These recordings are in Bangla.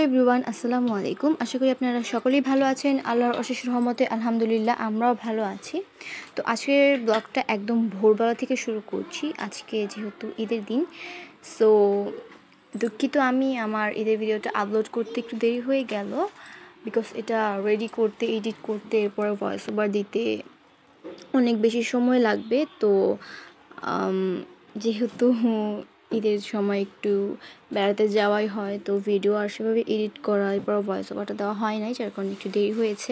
হ্যালো এভরিওয়ান, আসসালামু আলাইকুম। আশা করি আপনারা সকলেই ভালো আছেন। আল্লাহর অশেষ রহমতে আলহামদুলিল্লাহ আমরাও ভালো আছি। তো আজকের ব্লগটা একদম ভোরবেলা থেকে শুরু করছি। আজকে যেহেতু ঈদের দিন, সো দুঃখিত আমি আমার ঈদের ভিডিওটা আপলোড করতে একটু দেরি হয়ে গেল, বিকজ এটা রেডি করতে, এডিট করতে, এরপরে ভয়েস ওভার দিতে অনেক বেশি সময় লাগবে। তো যেহেতু ঈদের সময় একটু বেড়াতে যাওয়াই হয়, তো ভিডিও আর সেভাবে এডিট করা, এরপর ভয়েস ওভারটা দেওয়া হয় নাই, যার কারণে একটু দেরি হয়েছে।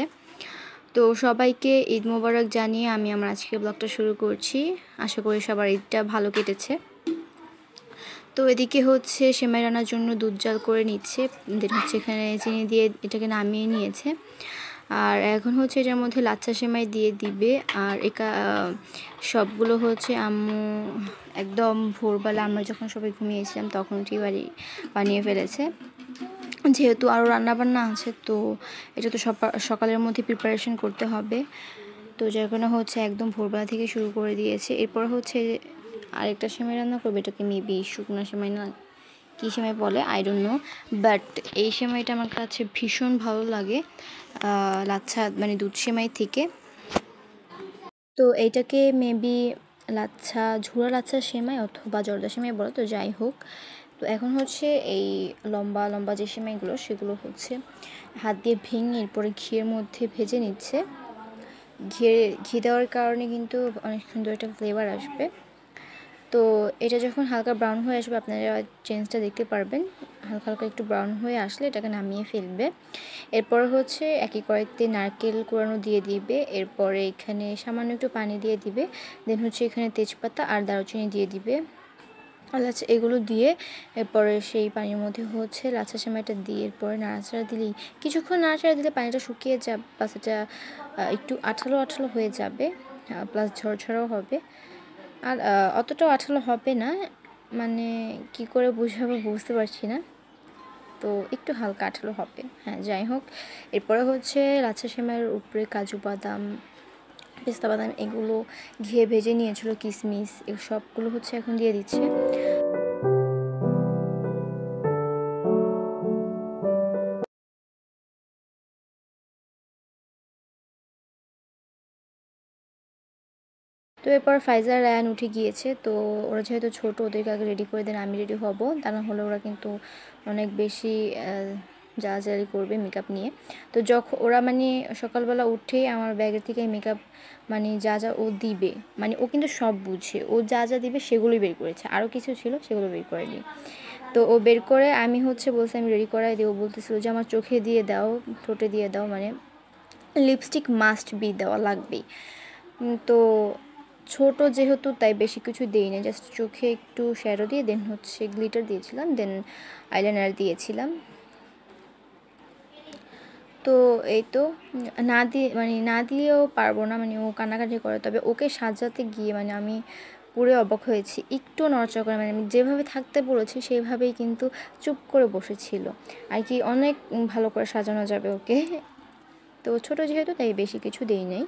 তো সবাইকে ঈদ মোবারক জানিয়ে আমি আমার আজকের ব্লগটা শুরু করছি। আশা করি সবার ঈদটা ভালো কেটেছে। তো এদিকে হচ্ছে সেমাই রান্নার জন্য দুধ জাল করে নিচ্ছে, দেন হচ্ছে এখানে চিনি দিয়ে এটাকে নামিয়ে নিয়েছে। আর এখন হচ্ছে এটার মধ্যে লাচ্ছা সেমাই দিয়ে দিবে। আর সবগুলো হচ্ছে আম্মু একদম ভোরবেলা আমরা যখন সবাই ঘুমিয়েছিলাম তখন বানিয়ে ফেলেছে। যেহেতু আরও রান্নাবান্না আছে, তো এটা তো সকালের মধ্যে প্রিপারেশন করতে হবে, তো যার কারণে হচ্ছে একদম ভোরবেলা থেকে শুরু করে দিয়েছে। এরপর হচ্ছে আরেকটা সেমাই রান্না করবে, এটাকে মেবি শুকনো সেমাই না কী সেমাই বলে, আই ডোন্ট নো, বাট এই সেমাইটা আমার কাছে ভীষণ ভালো লাগে লাচ্ছা মানে দুধ সেমাই থেকে। তো এইটাকে মেবি ঝুরা লাচ্ছা সেমাই অথবা জর্দা সেমাই বলে, তো যাই হোক। তো এখন হচ্ছে এই লম্বা লম্বা যে সেমাইগুলো সেগুলো হচ্ছে হাত দিয়ে ভেঙে এরপরে ঘিয়ের মধ্যে ভেজে নিচ্ছে। ঘি দেওয়ার কারণে কিন্তু অনেক সুন্দর একটা ফ্লেভার আসবে। তো এটা যখন হালকা ব্রাউন হয়ে আসবে আপনারা চেঞ্জটা দেখতে পারবেন। হালকা হালকা একটু ব্রাউন হয়ে আসলে এটাকে নামিয়ে ফেলবে। এরপর হচ্ছে একই কড়াইতে নারকেল কোরানো দিয়ে দিবে। এরপরে এখানে সামান্য একটু পানি দিয়ে দিবে। দেন হচ্ছে এখানে তেজপাতা আর দারুচিনি দিয়ে দিবে। লাচ্ছা এগুলো দিয়ে এরপরে সেই পানির মধ্যে হচ্ছে লাচ্ছা সেমাইটা দিয়ে এরপরে নাড়াচাড়া দিলেই, কিছুক্ষণ নাড়াচাড়া দিলে পানিটা শুকিয়ে যাবে, প্লাস এটা একটু আঠালো আঠালো হয়ে যাবে, প্লাস ঝরঝরাও হবে। আর অতটাও আঠালো হবে না, মানে কি করে বুঝাবো বুঝতে পারছি না, তো একটু হালকা আঠালো হবে। হ্যাঁ, যাই হোক। এরপরে হচ্ছে লাচ্ছা সেমাইয়ের উপরে কাজু বাদাম, পেস্তা বাদাম এগুলো ঘিয়ে ভেজে নিয়েছিল, কিশমিশ, এই সবগুলো হচ্ছে এখন দিয়ে দিচ্ছে। তো এরপর ফাইজা রায়ান উঠে গিয়েছে, তো ওরা যেহেতু ছোটো ওদেরকে আগে রেডি করে দেন, আমি রেডি হব, তা না হলে ওরা কিন্তু অনেক বেশি জারি করবে মেকআপ নিয়ে। তো যখন ওরা মানে সকালবেলা উঠেই আমার ব্যাগের থেকে মেকআপ মানে যা ও দিবে, মানে ও কিন্তু সব বুঝে, ও যা দিবে সেগুলোই বের করেছে, আরও কিছু ছিল সেগুলো বের করেনি। তো ও বের করে আমি হচ্ছে বলছি আমি রেডি করাই দিই, ও বলতেছিল যে আমার চোখে দিয়ে দাও, ঠোঁটে দিয়ে দাও, মানে লিপস্টিক মাস্ট বি দেওয়া লাগবেই। তো ছোট যেহেতু তাই বেশি কিছু দিই না, জাস্ট চোখে একটু শ্যাডো দিয়ে দেন হচ্ছে গ্লিটার দিয়েছিলাম, দেন আইলাইনার দিয়েছিলাম। তো এই তো না দিয়েও পারবো না, মানে ও কান্নাকাটি করে, তবে ওকে সাজাতে গিয়ে মানে আমি পুরো অবাক হয়েছি। একটু নড়াচড়া করে, মানে আমি যেভাবে থাকতে বলেছি সেইভাবেই কিন্তু চুপ করে বসেছিল আর কি। অনেক ভালো করে সাজানো যাবে ওকে। তো ছোট যেহেতু তাই বেশি কিছু দেই নাই।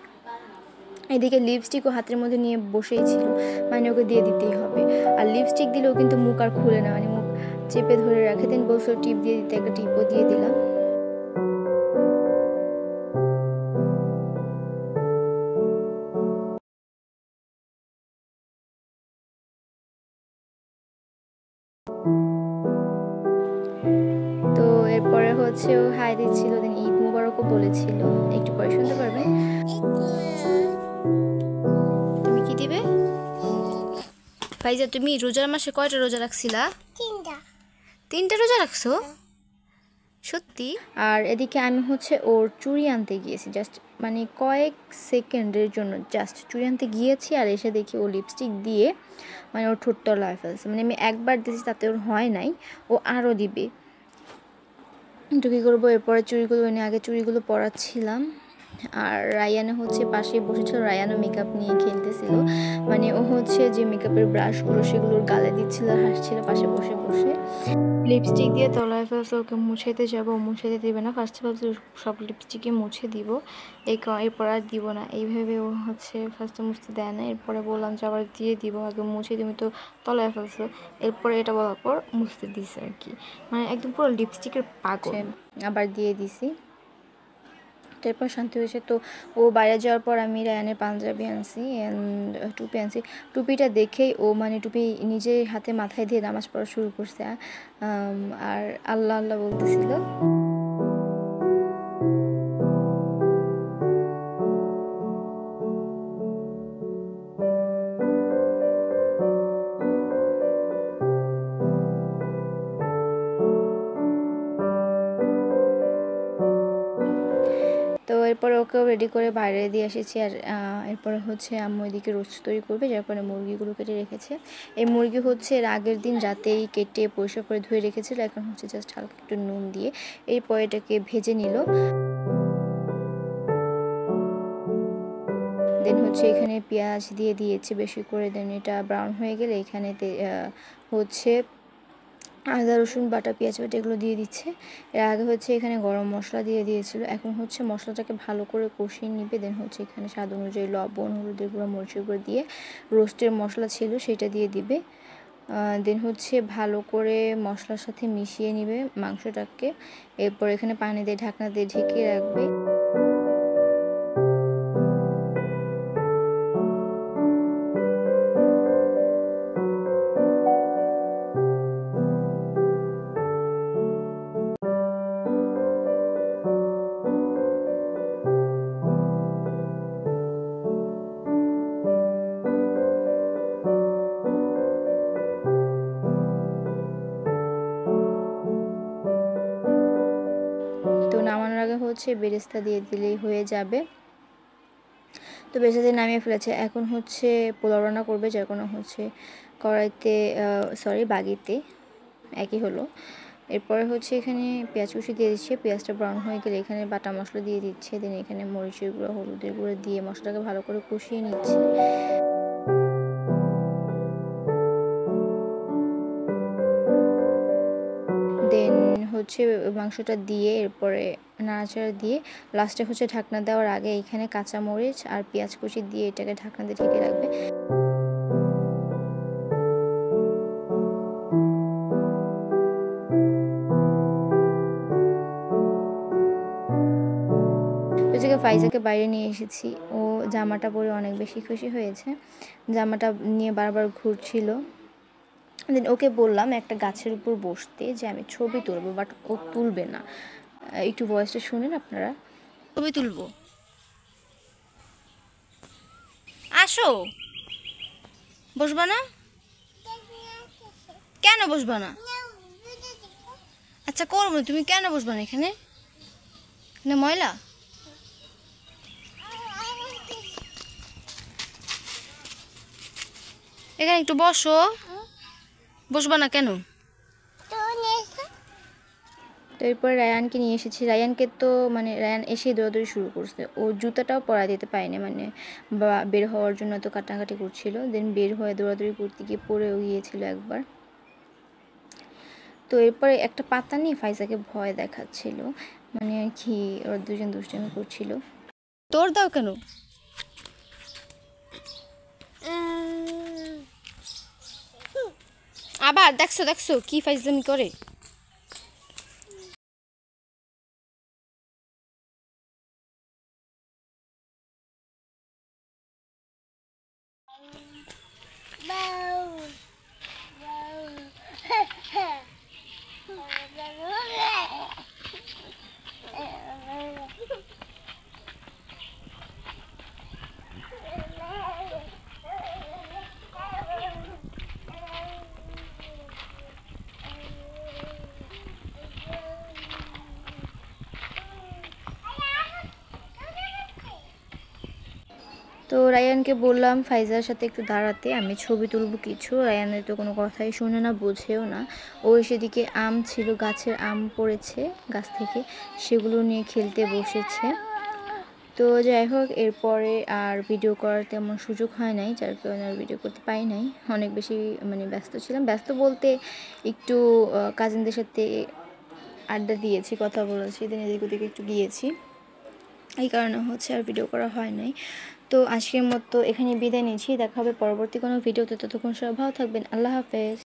এদিকে লিপস্টিকও হাতের মধ্যে নিয়ে বসেই ছিল, মানে ওকে দিয়ে দিতেই হবে। আর লিপস্টিক দিলেও কিন্তু মুখ আর খুলে না, মানে মুখ চেপে ধরে রাখে। দেন বলছো টিপ দিয়ে দিতে, একটা টিপও দিয়ে দিলাম। তো এরপরে হচ্ছে ও হাই দিচ্ছিল, দেন ঈদ মুবারকও বলেছিল। একটু পরে শুনতে পারবেন। তুমি কি দিবে ফাইজা? তুমি রোজার মাসে কয়টা রোজা রাখছিলা? তিনটা রোজা রাখছো? সত্যি? আর এদিকে আমি হচ্ছে ওর চুড়ি আনতে গিয়েছি, জাস্ট মানে কয়েক সেকেন্ডের জন্য জাস্ট চুড়ি আনতে গিয়েছি, আর এসে দেখি ও লিপস্টিক দিয়ে মানে ওর ঠোঁটটা লাল ফেলছে। মানে আমি একবার দিয়েছি তাতে ওর হয় নাই, ও আরও দিবে। তো কী করবো, এরপরে চুড়িগুলো এনে আগে চুড়িগুলো পরাচ্ছিলাম। আর রায়ানে হচ্ছে পাশে বসেছিল, রায়ানও মেকআপ নিয়ে খেলতেছিল, মানে ও হচ্ছে যে মেকআপের ব্রাশগুলো সেগুলোর গালে দিচ্ছিল, হাসছিল পাশে বসে বসে। লিপস্টিক দিয়ে তলায় ফেলছে, ওকে মুছাইতে যাবো, মুছাইতে দিবে না, ফার্স্টে ভাবছি সব লিপস্টিকই মুছে দিব, এরপর আর দিব না, এইভাবে ও হচ্ছে ফার্স্টে মুছতে দেয় না। এরপরে বললাম যে আবার দিয়ে দিব, আগে মুছে তুমি তো তলায় ফেলছো, এরপরে এটা বলার পর মুছতে দিছে আর কি, মানে একদম পুরো লিপস্টিকের পাগল। আবার দিয়ে দিছি, তারপর শান্তি হয়েছে। তো ও বাইরে যাওয়ার পর আমি রায়ানের পাঞ্জাবি আনছি অ্যান্ড টুপি আনছি। টুপিটা দেখেই ও মানে টুপি নিজের হাতে মাথায় দিয়ে নামাজ পড়া শুরু করছে, আর আল্লাহ আল্লাহ বলতেছিল। তো এরপরে ওকেও রেডি করে বাইরে দিয়ে এসেছি। আর এরপরে হচ্ছে আম্মু এদিকে রোস্ট তৈরি করবে, যার কারণে মুরগিগুলো কেটে রেখেছে। এই মুরগি হচ্ছে এর আগের দিন রাতেই কেটে পরিষ্কার করে ধুয়ে রেখেছিল, এখন হচ্ছে জাস্ট হালকা একটু নুন দিয়ে এরপর এটাকে ভেজে নিল। দেন হচ্ছে এখানে পেঁয়াজ দিয়ে দিয়েছে বেশি করে, দেন এটা ব্রাউন হয়ে গেলে এখানে হচ্ছে আদা রসুন বাটা পেঁয়াজ বাটা এগুলো দিয়ে দিচ্ছে। এর আগে হচ্ছে এখানে গরম মশলা দিয়ে দিয়েছিল, এখন হচ্ছে মশলাটাকে ভালো করে কষিয়ে নিবে। দেন হচ্ছে এখানে স্বাদ অনুযায়ী লবণ, হলুদের গুঁড়ো, মরিচের গুঁড়ো দিয়ে রোস্টের মশলা ছিল সেটা দিয়ে দিবে। দেন হচ্ছে ভালো করে মশলার সাথে মিশিয়ে নিবে মাংসটাকে, এরপর এখানে পানি দিয়ে ঢাকনা দিয়ে ঢেকে রাখবে। তো নামানোর আগে হচ্ছে বেরেস্তা দিয়ে দিলেই হয়ে যাবে। তো বেরেস্তা দিয়ে নামিয়ে ফেলেছে, এখন হচ্ছে পোলাও রান্না করবে, যার কোনো হচ্ছে কড়াইতে বাগিতে একই হলো। এরপরে হচ্ছে এখানে পেঁয়াজ কুচি দিয়ে দিচ্ছে, পেঁয়াজটা ব্রাউন হয়ে গেলে এখানে বাটা মশলা দিয়ে দিচ্ছে। দেন এখানে মরিচের গুঁড়ো, হলুদের গুঁড়ো দিয়ে মশলাটাকে ভালো করে কষিয়ে নিচ্ছে। দেন হচ্ছে মাংসটা দিয়ে এরপরে নাড়াচাড়া দিয়ে লাস্টে হচ্ছে ঢাকনা দেওয়ার আগে এখানে কাঁচামরিচ আর পেঁয়াজ কুচি দিয়ে এটাকে ঢাকনা দিয়ে ঢেকে রাখবে। ফাইজাকে বাইরে নিয়ে এসেছি, ও জামাটা পরে অনেক বেশি খুশি হয়েছে, জামাটা নিয়ে বারবার ঘুরছিল। দেন ওকে বললাম একটা গাছের উপর বসতে, যে আমি ছবি তুলবো, বাট ও তুলবে না। একটু ভয়েসটা শুনেন আপনারা। ছবি তুলবো, আসো। বসবা না? কেন বসবা না? আচ্ছা করবো, তুমি কেন বসবা না? এখানে এখানে ময়লা। এখানে একটু বসো। বসবা না কেন? তো এরপর রায়ানকে নিয়ে এসেছি, রায়ানকে তো মানে রায়ান এসেই দৌড়াদৌড়ি শুরু করছে, ও জুতাটাও পরা দিতে পারেনি, মানে বের হওয়ার জন্য তো কাটাকাটি করছিল। দেন বের হয়ে দৌড়াদৌড়ি করতে গিয়ে পড়েও গিয়েছিল একবার। তো এরপরে একটা পাতা নিয়ে ফাইজাকে ভয় দেখাচ্ছিল, মানে আর কি ওরা দুজন দুষ্টামি করছিল। তোর দাও কেন? আবার দেখছো দেখছো কি ফাইজলামি করে। তো রায়ানকে বললাম ফাইজার সাথে একটু দাঁড়াতে, আমি ছবি তুলব কিছু। রায়ানের তো কোনো কথাই শুনে না, বোঝেও না। ও সেদিকে আম ছিল, গাছের আম পড়েছে গাছ থেকে, সেগুলো নিয়ে খেলতে বসেছে। তো যাই হোক, এরপরে আর ভিডিও করার তেমন সুযোগ হয় নাই, যার কারণে আর ভিডিও করতে পারি নাই। অনেক বেশি ব্যস্ত ছিলাম। ব্যস্ত বলতে একটু কাজিনদের সাথে আড্ডা দিয়েছি, কথা বলেছি, দিন এদিক ওদিকে একটু গিয়েছি, এই কারণে আর ভিডিও করা হয় নাই। তো আজকের মতো এখানে বিদায় নিচ্ছি। দেখা হবে পরবর্তী কোনো ভিডিওতে। ততক্ষণ সবাই ভালো থাকবেন। আল্লাহ হাফেজ।